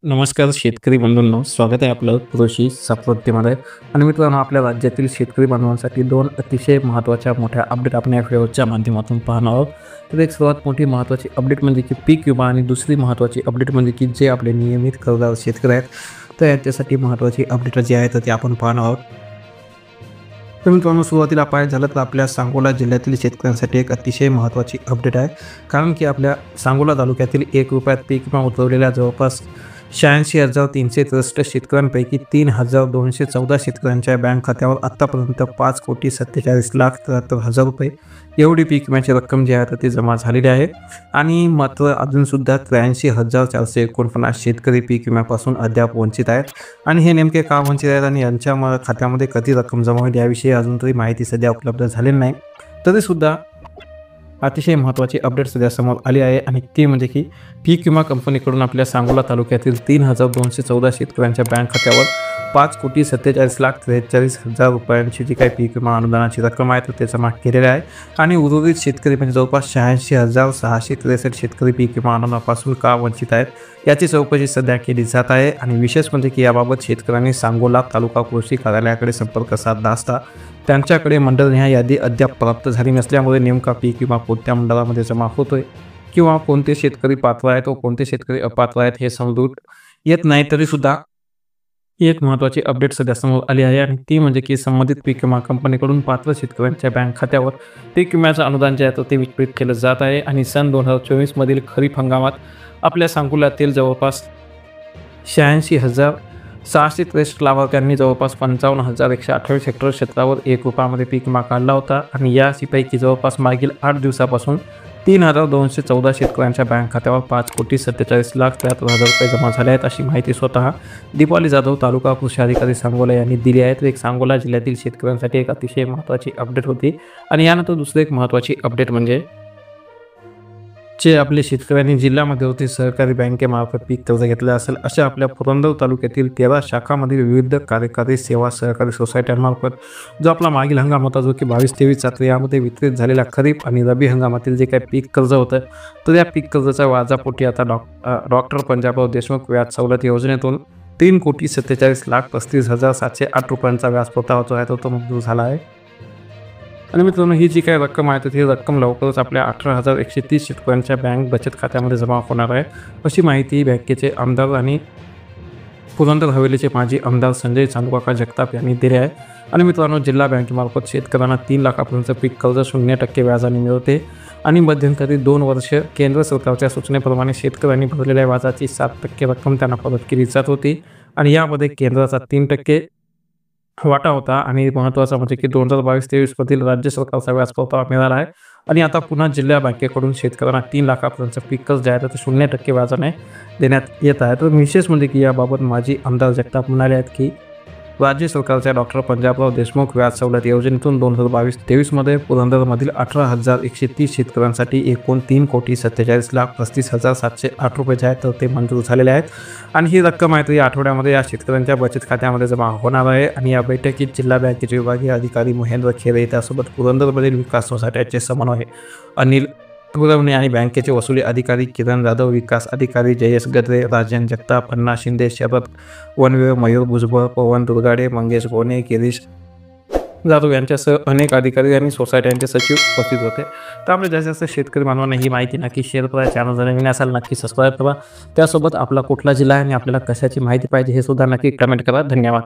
नमस्कार शेतकरी बंधूंनो, स्वागत आहे आपलं कृषी सातत्यामध्ये. आणि मित्रांनो, आपल्या राज्यातील शेतकरी बांधवांसाठी दोन अतिशय महत्त्वाच्या मोठ्या अपडेट आपण या व्हिडिओच्या माध्यमातून पाहणार आहोत. तर एक सर्वात मोठी महत्त्वाची अपडेट म्हणजे की पीक विमा, आणि दुसरी महत्त्वाची अपडेट म्हणजे की जे आपले नियमित कर्जदार शेतकरी आहेत, तर यांच्यासाठी महत्त्वाची अपडेट जी आहे तर ते आपण पाहणार आहोत. तर मित्रांनो, सुरुवातीला पाहायचं झालं तर आपल्या सांगोला जिल्ह्यातील शेतकऱ्यांसाठी एक अतिशय महत्त्वाची अपडेट आहे. कारण की आपल्या सांगोला तालुक्यातील ₹1 पीक विमा उतरवलेल्या जवळपास 86,363 शेतकऱ्यांपैकी 3,214 शेतकऱ्यांच्या बँक खात्यावर आत्तापर्यंत ₹5,47,73,000 एवढी पीक विम्याची रक्कम जी आहे तर ती जमा झालेली आहे. आणि मात्र अजूनसुद्धा 83,449 शेतकरी पीक विम्यापासून अद्याप वंचित आहेत. आणि हे नेमके का वंचित आहेत आणि यांच्या खात्यामध्ये कधी रक्कम जमा होईल याविषयी अजून तरी माहिती सध्या उपलब्ध झालेली नाही. तरीसुद्धा अतिशय महत्त्वाची अपडेट सध्या समोर आली आहे, आणि ती म्हणजे की पीक विमा कंपनीकडून आपल्या सांगोला तालुक्यातील 3,214 शेतकऱ्यांच्या बँक खात्यावर ₹5,47,43,000 जी काही पीक विमा अनुदानाची रक्कम आहे तर ते जमा केलेले आहे. आणि उर्वरित शेतकरी म्हणजे जवळपास 86,663 शेतकरी पीक विमा अनुदानापासून का वंचित आहेत याची चौकशी सध्या केली जात आहे. आणि विशेष म्हणजे की याबाबत शेतकऱ्यांनी सांगोला तालुका कृषी कार्यालयाकडे संपर्क साधला असता त्यांच्याकडे मंडळनिहाय यादी अद्याप प्राप्त झाली नसल्यामुळे नेमका पीक विमा कोणत्या मंडळामध्ये जमा होतोय किंवा कोणते शेतकरी पात्र आहेत व कोणते शेतकरी अपात्र आहेत हे समजून येत नाही. तरीसुद्धा एक महत्त्वाची अपडेट सध्या समोर आली आहे, आणि ती म्हणजे की संबंधित पीक विमा कंपनीकडून पात्र शेतकऱ्यांच्या बँक खात्यावर पीक विम्याचं अनुदान जे आहे तर ते वितरित केलं जात आहे. आणि सन 2024 मधील खरीप हंगामात आपल्या सांगोल्यातील जवळपास 86,663 लाभार्थ्यांनी जवळपास 55,128 हेक्टर क्षेत्रावर ₹1 पीक विमा काढला होता. आणि यापैकी जवळपास मागील 8 दिवसापासून 3,214 शेतकऱ्यांच्या बँक खात्यावर ₹5,47,73,000 जमा झाले आहेत, अशी माहिती स्वतः दीपाली जाधव, तालुका कृषी अधिकारी सांगोला यांनी दिली आहे. तर एक सांगोला जिल्ह्यातील शेतकऱ्यांसाठी एक अतिशय महत्त्वाची अपडेट होती. आणि यानंतर दुसरी एक महत्त्वाची अपडेट म्हणजे जे आपले शेतकऱ्यांनी जिल्हा मध्यवर्ती सहकारी बँकेमार्फत पीक कर्ज घेतलं असेल अशा आपल्या पुरंदर तालुक्यातील 13 शाखांमधील विविध कार्यकारी सेवा सहकारी सोसायट्यांमार्फत जो आपला मागील हंगाम होता जो की 22-23 तर यामध्ये वितरित झालेला खरीप आणि रबी हंगामातील जे काही पीक कर्ज होतं तर या पीक कर्जाच्या व्याजापोटी आता डॉक्टर पंजाबराव देशमुख व्याज सवलत योजनेतून ₹3,47,35,708 व्याजपुरवठा जो आहे तो मंजूर झाला आहे. आणि मित्रांनो, ही जी काही रक्कम आहे तर ही रक्कम लवकरच आपल्या 18,130 शेतकऱ्यांच्या बँक बचत खात्यामध्ये जमा होणार आहे, अशी माहिती बँकेचे आमदार आणि पुरंदर हवेलीचे माजी आमदार संजय चांदूकाका जगताप यांनी दिले आहे. आणि मित्रांनो, जिल्हा बँकेमार्फत शेतकऱ्यांना 3 लाखापर्यंत पीक कर्ज 0% व्याजाने मिळते. आणि मध्यंतरी 2 वर्ष केंद्र सरकारच्या सूचनेप्रमाणे शेतकऱ्यांनी भरलेल्या व्याजाची 7% रक्कम त्यांना परत केली जात होती. आणि यामध्ये केंद्राचा 3% वाटा होता. आणि महत्त्वाचा म्हणजे की 2022-23 मधील राज्य सरकारचा व्याजपुरवठा मिळाला आहे. आणि आता पुन्हा जिल्हा बँकेकडून शेतकऱ्यांना 3 लाखापर्यंत पीक कर्ज जे आहे ते 0% व्याजाने देण्यात येत आहे. तर विशेष म्हणजे की याबाबत माजी आमदार जगताप म्हणाले आहेत की राज्य सरकारच्या डॉक्टर पंजाबराव देशमुख व्याज सवलत योजनेतून 2022-23 मध्ये पुरंदरमधील 18,130 शेतकऱ्यांसाठी एकूण ₹3,47,35,708 जे आहेत तर ते मंजूर झालेले आहेत. आणि ही रक्कम आहे तर या आठवड्यामध्ये या शेतकऱ्यांच्या बचत खात्यामध्ये जमा होणार आहे. आणि या बैठकीत जिल्हा बँकेचे विभागीय अधिकारी महेंद्र खेरे, त्यासोबत पुरंदरमधील विकास सोसायट्याचे समन्वय अनिल पुरवणे आणि बँकेचे वसुली अधिकारी किरण जाधव, विकास अधिकारी जयेश गद्रे, राजन जगताप, अण्णा शिंदे, शरद वनवे, मयूर भुजबळ, पवन दुर्गाडे, मंगेश गोने, गिरीश जाधव यांच्यासह अनेक अधिकारी आणि सोसायट्यांचे सचिव उपस्थित होते. त्यामुळे जास्तीत जास्त शेतकरी बांधवांना ही माहिती नक्की शेअर करा. चॅनल जर नवीन असाल नक्की सबस्क्राईब करा. त्यासोबत आपला कुठला जिल्हा आहे आणि आपल्याला कशाची माहिती पाहिजे हे सुद्धा नक्की कमेंट करा. धन्यवाद.